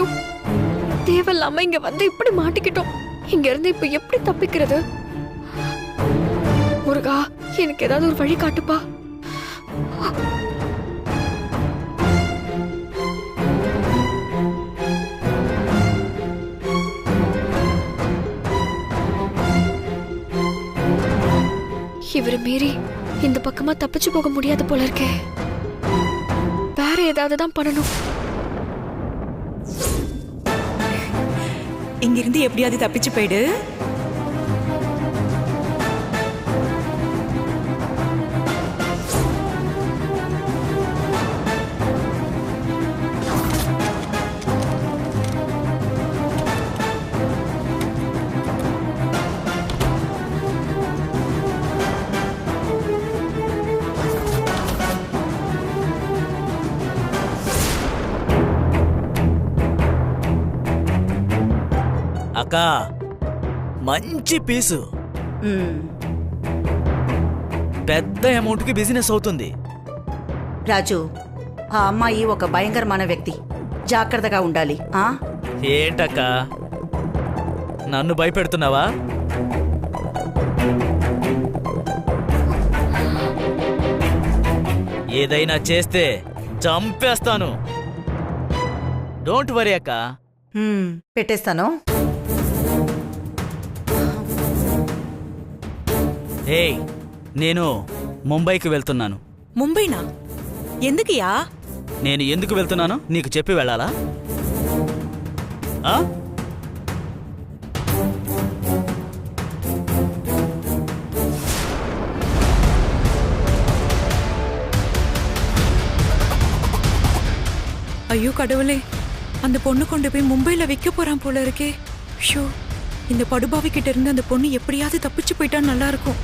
ஐயோ, தேவையில்லாம இங்க வந்து இப்படி மாட்டிக்கிட்டோம். இங்க இருந்து இப்ப எப்படி தப்பிக்கிறது? முருகா, எனக்கு ஏதாவது ஒரு வழி காட்டுப்பா. இவரை மீறி இந்த பக்கமா தப்பிச்சு போக முடியாது போல இருக்கே. வேற ஏதாவது தான் பண்ணணும். இங்கிருந்து எப்படியாவது தப்பிச்சு போயிடு. అక్కా, మంచి పీసు. పెద్ద అమౌంట్ కి బిజినెస్ అవుతుంది. రాజు, ఆ అమ్మాయి ఒక భయంకరమైన వ్యక్తి, జాగ్రత్తగా ఉండాలి. ఏంటక్కా, నన్ను భయపెడుతున్నావా? ఏదైనా చేస్తే చంపేస్తాను. డోంట్ వరీ అక్కా. పెట్టేస్తాను. ఏయ్, నేను ముంబైకి వెళ్తున్నాను. ముంబైనా? ఎందుకయ్యా? నేను ఎందుకు వెళ్తున్నానో నీకు చెప్పి వెళ్ళాలా? ஐயோ கடவுளே, அந்த பொண்ணு கொண்டு போய் மும்பைல வைக்க போறான் போல இருக்கே. ஷோ, இந்த படுபாவி கிட்ட இருந்து அந்த பொண்ணு எப்படியாவது தப்பிச்சு போயிட்டா நல்லா இருக்கும்.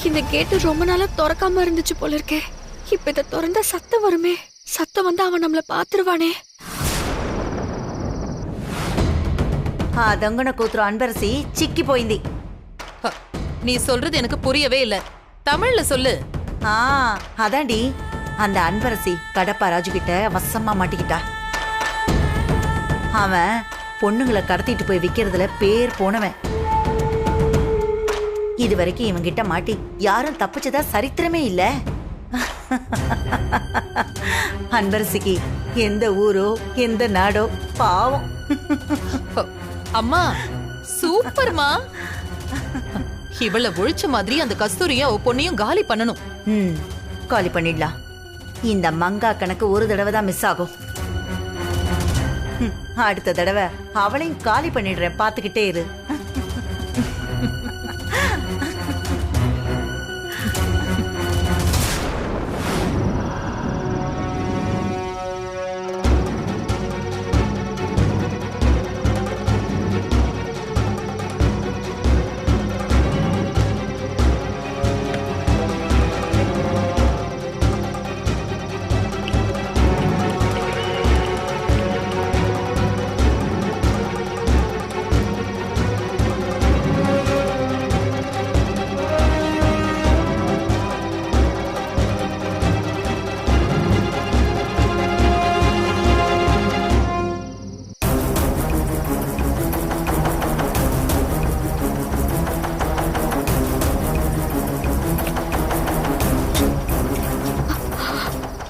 இந்த கேட்டு ரொம்ப நாளா திறக்காம இருந்துச்சு போல இருக்கே. இப்ப இத திறந்தா சத்தம் வருமே. சத்தம் வந்து அவன் நம்மள பாத்துருவானே. ఆ దొంగన కూతురు అన్బరసి చిక్కిపోయింది. நீ சொல்றது எனக்கு புரியவே இல்ல. தமிழ்ல சொல்லு. அதாண்டி, அந்த அன்பரசி கடப்பா ராஜு கிட்ட வசமா மாட்டிக்கிட்டா. அவன் பொண்ணுங்களை கடத்திட்டு போய் விக்கிறதுல பேர் போனவன். இது வரைக்கும் இவங்கிட்ட மாட்டி யாரும் தப்பிச்சதா சரித்திரமே இல்ல. அன்பரசிக்கு எந்த ஊரோ எந்த நாடோ பாவம். அம்மா சூப்பர்மா. இவள ஒழிச்ச மாதிரி அந்த கஸ்தூரியும் அவ பொண்ணையும் காலி பண்ணணும். காலி பண்ணிடலாம். இந்த மங்கா கணக்கு ஒரு தடவை தான் மிஸ் ஆகும். அடுத்த தடவை அவளையும் காலி பண்ணிடுறேன், பாத்துக்கிட்டே இரு.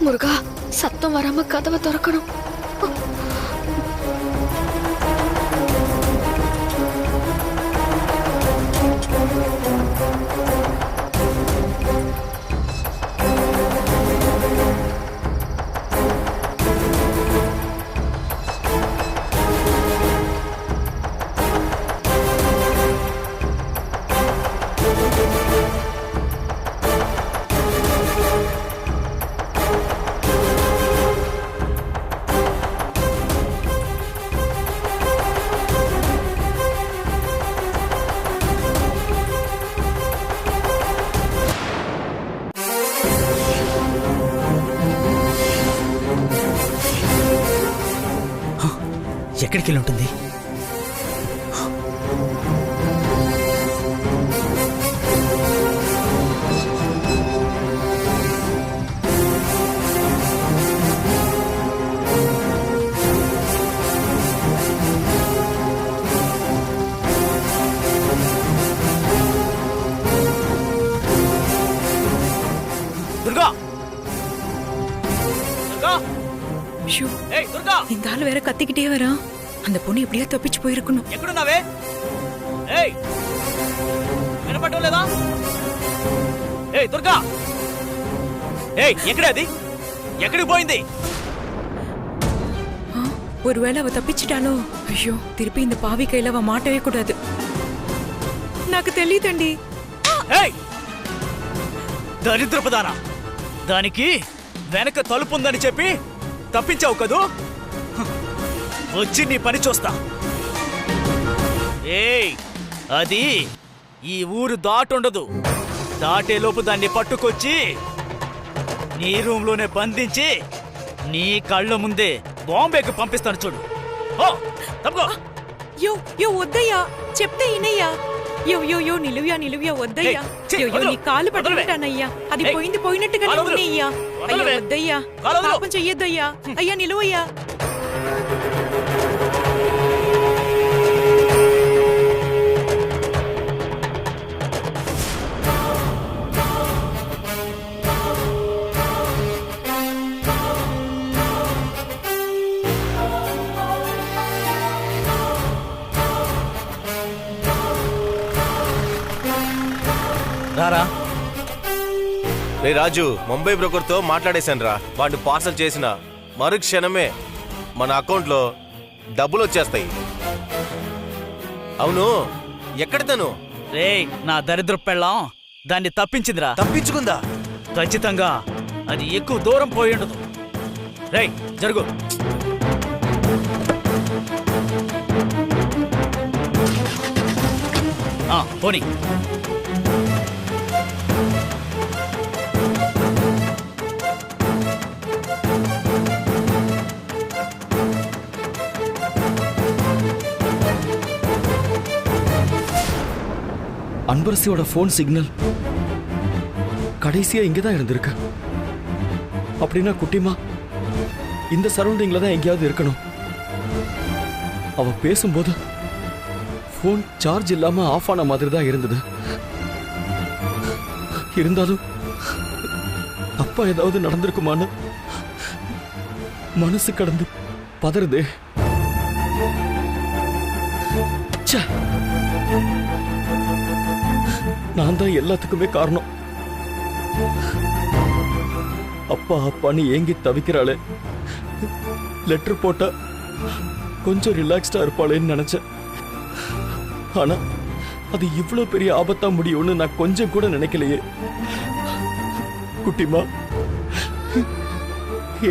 முருகா, சத்தம் வராம கதவை திறக்கணும். ఎక్కడికి వెళ్ళి ఉంటుంది? దుర్గా, దుర్గా, ஷோ, ఏయ్ దుర్గా, இந்த ஆள் வேற கத்திக்கிட்டே வரான். அந்த பொண்ணு எப்படியா தப்பிச்சு போயிருக்கணும். ఎక్కడున్నావే? ఏయ్, వినపడడం లేదా? ఏయ్ దుర్గా, ఏయ్ ఎక్కడ అది? ఎక్కడికి పోయింది? ஒருவேளை அவ தப்பிச்சிட்டாலோ? ஐயோ, திருப்பி இந்த பாவி கையில அவ மாட்டவே கூடாது. నాకు తెలియదండి. ఏయ్ దరిద్రపదానా, దానికి వెనక తలుపు ఉందని చెప్పి తప్పించావు కదూ? వచ్చి నీ పని చూస్తా. ఏయ్, అది ఈ ఊరు దాటుండదు. దాటేలోపు దాన్ని పట్టుకొచ్చి నీ రూమ్లోనే బంధించి నీ కళ్ళ ముందే బాంబేకి పంపిస్తాను చూడు. ఓ తప్పుకో. యో యో వద్దయ్యా, చెప్తే ఇనయ్యా. యో యో యో నిలువ్యా నిలువ్యా వద్దయ్యా. యో యో నీ కాలు పట్టుకుంటానయ్యా. అది పోయింది పోయినట్టుగానే ఉన్నయ్యా. అయ్యో వద్దయ్యా, పాపం చెయ్యొద్దయ్యా. అయ్యా నిలువయ్యా. రారా. రే రాజు, ముంబై బ్రోకర్తో మాట్లాడేశాను రా. వాడిని పార్సల్ చేసిన మరుక్షణమే మన అకౌంట్లో డబ్బులు వచ్చేస్తాయి. అవును, ఎక్కడ తను? రేయ్, నా దరిద్ర పెళ్ళాం దాన్ని తప్పించిందిరా. తప్పించుకుందా? ఖచ్చితంగా అది ఎక్కువ దూరం పోయి ఉండదు. రేయ్ జరుగు. పోనీ. அன்பரசியோட போன் சிக்னல் கடைசியா இங்கதான் இருந்திருக்கு. அப்படின்னா குட்டிமா இந்த சரௌண்டிங்ல தான் எங்கேயாவது இருக்கணும். அவ பேசும்போது போன் சார்ஜ் இல்லாம ஆஃப் ஆன மாதிரி தான் இருந்தது. இருந்தாலும் அப்பா ஏதாவது நடந்திருக்குமான்னு மனசு கடந்து பதறுதே. நான் தான் எல்லாத்துக்குமே காரணம். அப்பா அப்பான்னு ஏங்கி தவிக்கிறாளே, லெட்டர் போட்டா கொஞ்சம் ரிலாக்ஸ்டா இருப்பாளேன்னு நினைச்சேன். ஆனா அது இவ்வளவு பெரிய ஆபத்தா முடியும்னு நான் கொஞ்சம் கூட நினைக்கலையே. குட்டிமா,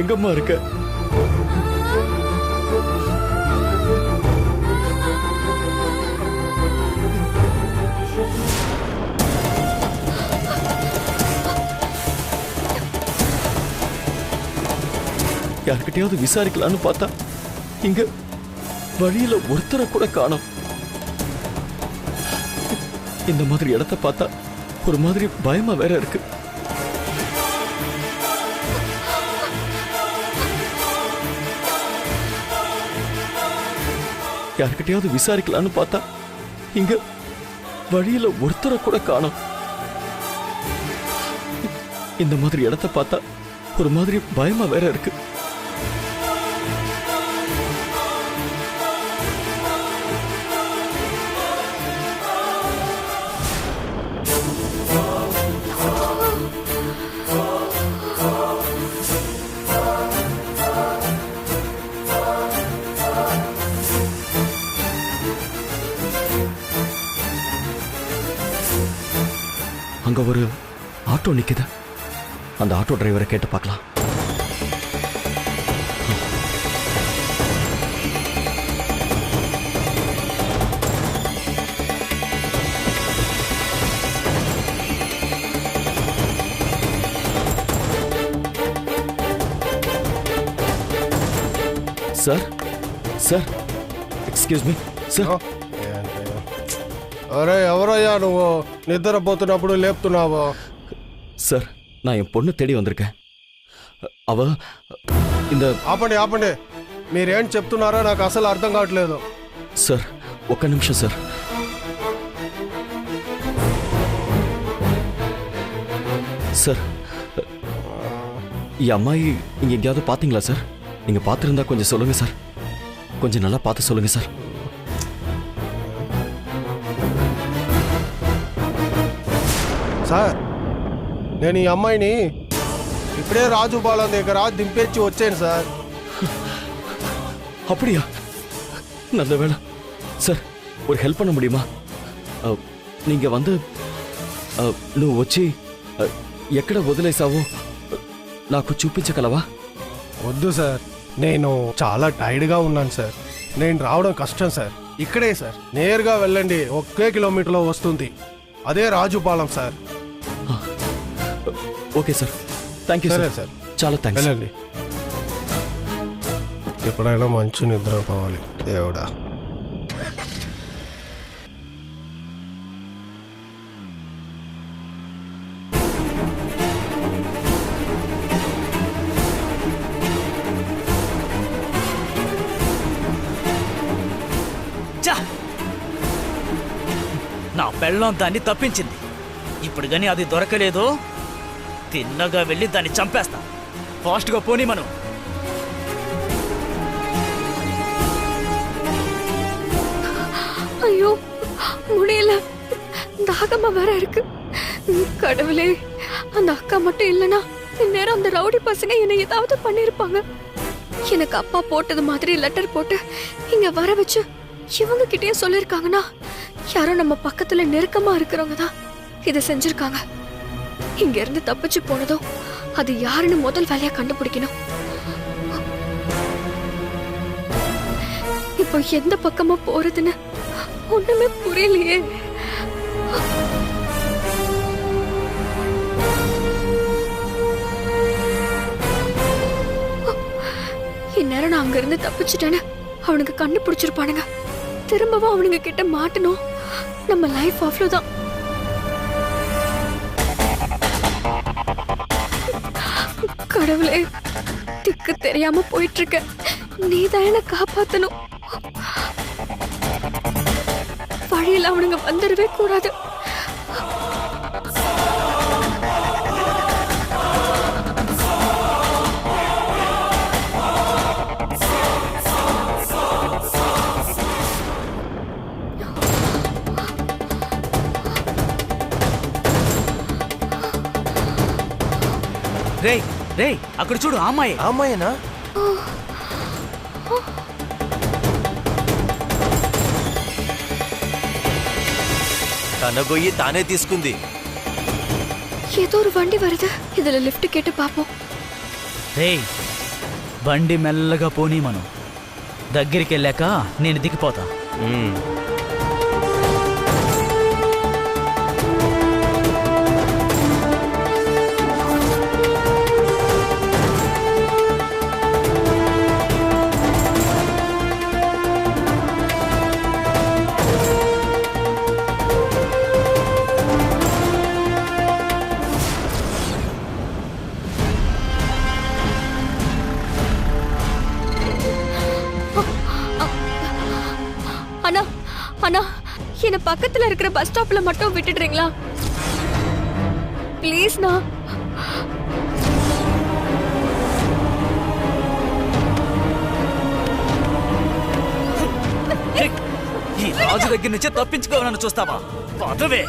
எங்கம்மா இருக்க? யார்கிட்டயாவது விசாரிக்கலான்னு பார்த்தா இங்க வழியில ஒருத்தரை கூட காணோம். இந்த மாதிரி இடத்தை பார்த்தா ஒரு மாதிரி பயமா வேற இருக்கு. யார்கிட்டயாவது விசாரிக்கலான்னு பார்த்தா இங்க வழியில ஒருத்தரை கூட காணோம். இந்த மாதிரி இடத்தை பார்த்தா ஒரு மாதிரி பயமா வேற இருக்கு. அங்க ஒரு ஆட்டோ நிக்குது. அந்த ஆட்டோ டிரைவரை கேட்டு பார்க்கலாம். Sir sir excuse me sir. అరే ఎవరయ్యా నువ్వు నిద్రపోతున్నప్పుడు లేపుతున్నావు? సార్ நான் என் பொண்ணு தேடி வந்திருக்கேன். அவ இந்த ఆపండి ఆపండి, మీరేం చెప్తున్నారో నాకు అసలు అర్థం కావట్లేదు. సార్ ఒక్క నిమిషం సార్. சார் ఈ అమ్మాయి இங்க எங்கேயாவது பாத்தீங்களா சார்? நீங்க பார்த்திருந்தா கொஞ்சம் சொல்லுங்க சார். கொஞ்சம் நல்லா பார்த்து சொல்லுங்க சார். సార్ నేను ఈ అమ్మాయిని ఇప్పుడే రాజు బాలం దగ్గర దింపేచ్చి వచ్చాను సార్. அப்படியா? நல்ல வேலை சார். ஒரு ஹெல்ப் பண்ண முடியுமா? நீங்க வந்து నువ్వు వచ్చి ఎక్కడ వదిలేసావో నాకు చూపించగలవా? వద్దు సార్, నేను చాలా టైర్డ్గా ఉన్నాను సార్. నేను రావడం కష్టం సార్. ఇక్కడే సార్, నేరుగా వెళ్ళండి, 1 కిలోమీటర్లో వస్తుంది. అదే Rajupalem sir. Okay sir, thank you సరే సార్. సార్, చాలా థ్యాంక్స్. వెళ్ళండి. ఎప్పుడైనా మంచి నిద్ర పోవాలి దేవుడా. నా పెళ్ళం దాన్ని తప్పించింది. ఇప్పుడు గాని అది దొరకలేదు, తిన్నగా వెళ్ళి దాన్ని చంపేస్తా. ఫాస్ట్గా పోనీ మనం. ஐயோ முடியல, தாகமா வேற இருக்கு. கடவுளே, அந்த அக்கா மட்டும் இல்லனா இந்நேரம் அந்த ரவுடி பசங்க என்னை ஏதாவது பண்ணிருப்பாங்க. எனக்கு அப்பா போட்டது மாதிரி லெட்டர் போட்டு இங்க வர வச்சு இவங்க கிட்டயே சொல்லிருக்காங்கன்னா யாரோ நம்ம பக்கத்துல நெருக்கமா இருக்கிறவங்க தான் இதை செஞ்சிருக்காங்க. இங்க இருந்து தப்பிச்சு போனதோ அது யாருன்னு முதல் வேலையா கண்டுபிடிக்கணும். இப்போ எந்த பக்கமா போறதுன்னு ஒண்ணுமே புரியலையே. இந்நேரம் நான் அங்க இருந்து தப்பிச்சுட்டேன்னு அவனுக்கு கண்டுபிடிச்சிருப்பானுங்க. திரும்பவும் அவனுங்க கிட்ட மாட்டணும், நம்ம லைஃப் அவ்வளவுதான். கடவுளே, திக்கு தெரியாம போயிட்டு இருக்க, நீதான் என்ன காப்பாத்தணும். வழியில் அவனுங்க வந்துடவே கூடாது. రేయ్ రేయ్, అక్కడ చూడు, అమ్మాయి. అమ్మాయేనా? తన గొయ్యి తానే తీసుకుంది. ஏதோ ஒரு வண்டி வருது, இதுல லிஃப்ட் கேட்டு பாப்போம். రేయ్, బండి మెల్లగా పోనీ మనం. దగ్గరికి వెళ్ళాక నేను దిగిపోతా. அண்ணா அண்ணா, என்ன பக்கத்துல இருக்கிற பஸ் ஸ்டாப்ல மட்டும் விட்டுடுறீங்களா ப்ளீஸ்ண்ணா? రాజు దగ్గర నుంచే తప్పించుకోవాలని చూస్తావా? పదవే,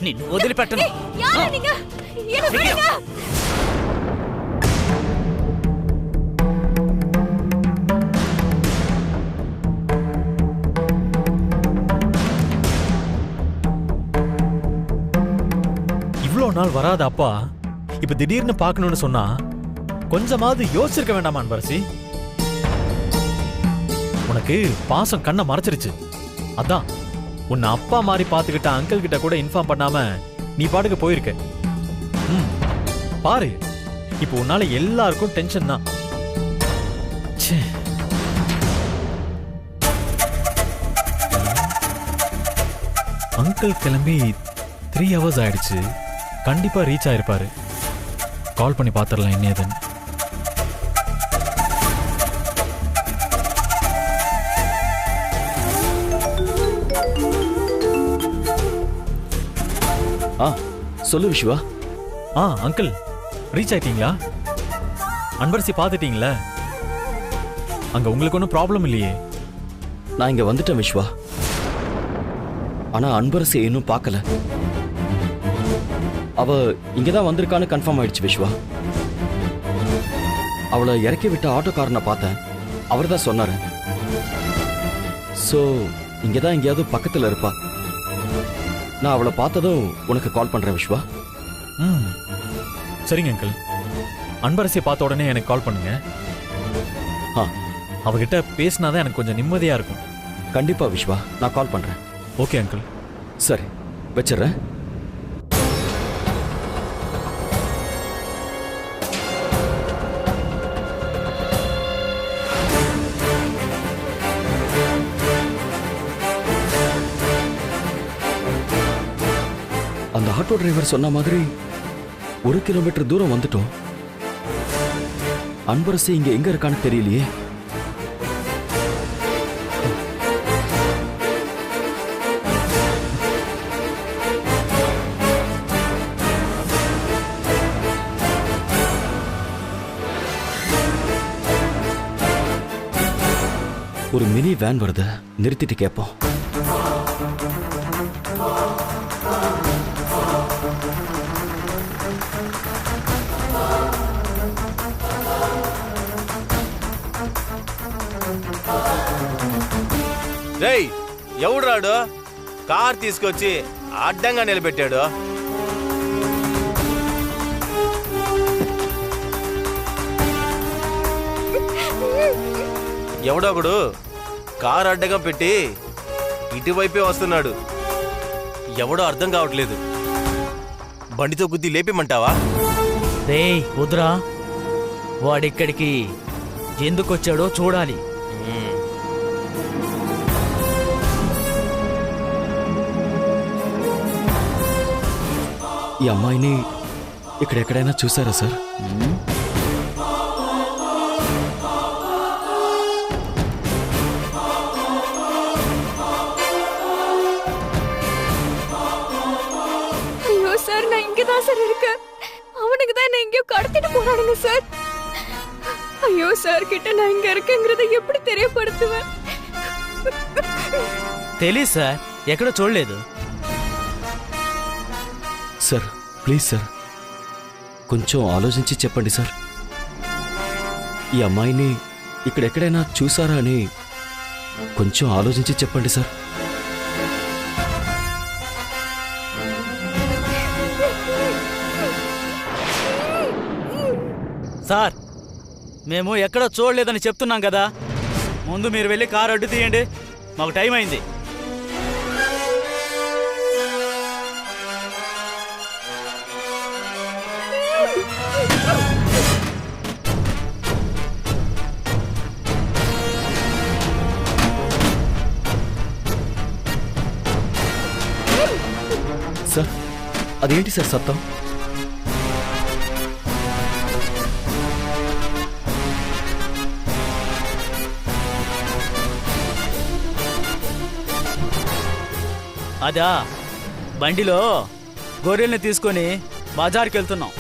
నిన్ను వదిలిపెట్టను. யாரா நீங்க? என்ன விடுங்க. இவ்வளோ நாள் வராத அப்பா இப்ப திடீர்னு பார்க்கணும்னு சொன்னா கொஞ்சமாவது யோசிச்சிருக்க வேண்டாமா அன்பரசி? உனக்கு பாசம் கண்ணை மறைச்சிருச்சு. அதான் உன்னை அப்பா மாதிரி பார்த்துக்கிட்ட அங்கிள் கிட்ட கூட இன்ஃபார்ம் பண்ணாம நீ பாட்டுக்கு போயிருக்க. பாரு, இப்போ உன்னால எல்லாருக்கும் டென்ஷன் தான். அங்கிள் கிளம்பி 3 hours ஆயிடுச்சு. கண்டிப்பா ரீச் ஆயிருப்பாரு. கால் பண்ணி பாத்திரலாம் என்ன ஏதுன்னு. சொல்லு விஸ்வா. அங்கிள் ரீச் ஆயிட்டீங்களா? அன்பரசி பாத்துட்டீங்களா? அங்க உங்களுக்கு ஒன்றும் ப்ராப்ளம் இல்லையே? நான் இங்க வந்துட்டேன் விஸ்வா. ஆனா அன்பரசி இன்னும் பார்க்கல. அவ இங்கதான் வந்திருக்கான்னு கன்ஃபார்ம் ஆயிடுச்சு விஸ்வா. அவளை இறக்கி விட்ட ஆட்டோக்காரனை பார்த்தேன். அவர் தான் சொன்னாரு. சோ இங்கதான் எங்கேயாவது பக்கத்துல இருப்பா. நான் அவளை பார்த்ததும் உனக்கு கால் பண்றேன் விஸ்வா. சரிங்க அங்கிள். அன்பரசியை பார்த்த உடனே எனக்கு கால் பண்ணுங்க. அவகிட்ட பேசினாதான் எனக்கு கொஞ்சம் நிம்மதியா இருக்கும். கண்டிப்பா விஸ்வா, நான் கால் பண்றேன். Okay uncle. சரி, வச்சிடுறேன். அந்த ஆட்டோ டிரைவர் சொன்ன மாதிரி 1 கிலோமீட்டர் தூரம் வந்துட்டோம். அன்பரசி இங்க எங்க இருக்கான்னு தெரியலையே. ஒரு மினி வேன் வருது, நிறுத்திட்டு கேட்போம். రేయ్, ఎవడ్రాడు కార్ తీసుకొచ్చి అడ్డంగా నిలబెట్టాడు? ఎవడొకడు కార్ అడ్డంగా పెట్టి ఇటువైపే వస్తున్నాడు. ఎవడో అర్థం కావట్లేదు. బండితో గుద్ది లేపేమంటావా? రేయ్ వద్దురా, వాడిక్కడికి ఎందుకొచ్చాడో చూడాలి. ఈ అమ్మాయిని ఇక్కడెక్కడైనా చూసారా సార్? ஐயோ சார், நான் இங்கதான் சார் இருக்கேன். அவனுக்கு தான் என்ன எங்கேயோ கடத்திட்டு போறானுங்க சார். ஐயோ சார் கிட்ட நான் இங்க இருக்கேங்கிறத எப்படி தெரியப்படுத்துவேன்? తెలీదు సార్, ఎక్కడో చూడలేదు. సార్ ప్లీజ్ సార్, కొంచెం ఆలోచించి చెప్పండి సార్. ఈ అమ్మాయిని ఇక్కడెక్కడైనా చూసారా అని కొంచెం ఆలోచించి చెప్పండి సార్. సార్, మేము ఎక్కడో చూడలేదని చెప్తున్నాం కదా. ముందు మీరు వెళ్ళి కారు అడ్డు తీయండి, మాకు టైం అయింది. సార్ అదేంటి సార్ సత్తం? అదా, బండిలో గొర్రెల్ని తీసుకొని బజార్కి వెళ్తున్నాం.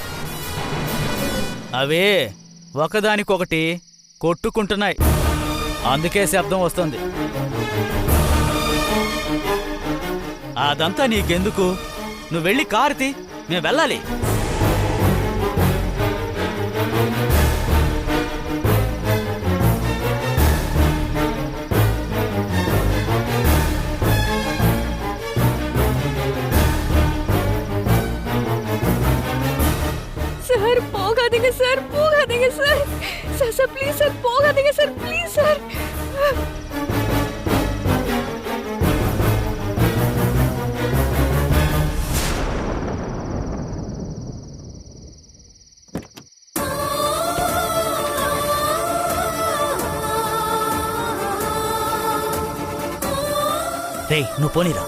అవే ఒకదానికొకటి కొట్టుకుంటున్నాయి, అందుకే శబ్దం వస్తుంది. అదంతా నీకెందుకు? నువ్వు వెళ్ళి కారుతి, మేము వెళ్ళాలి. సార్ పోగాదీங்க సార్, పోగాదీங்க sir. Sir sir please sir, పోగాదీங்க సార్, ప్లీజ్ సార్. రేయ్, నువ్వు పోనీరా.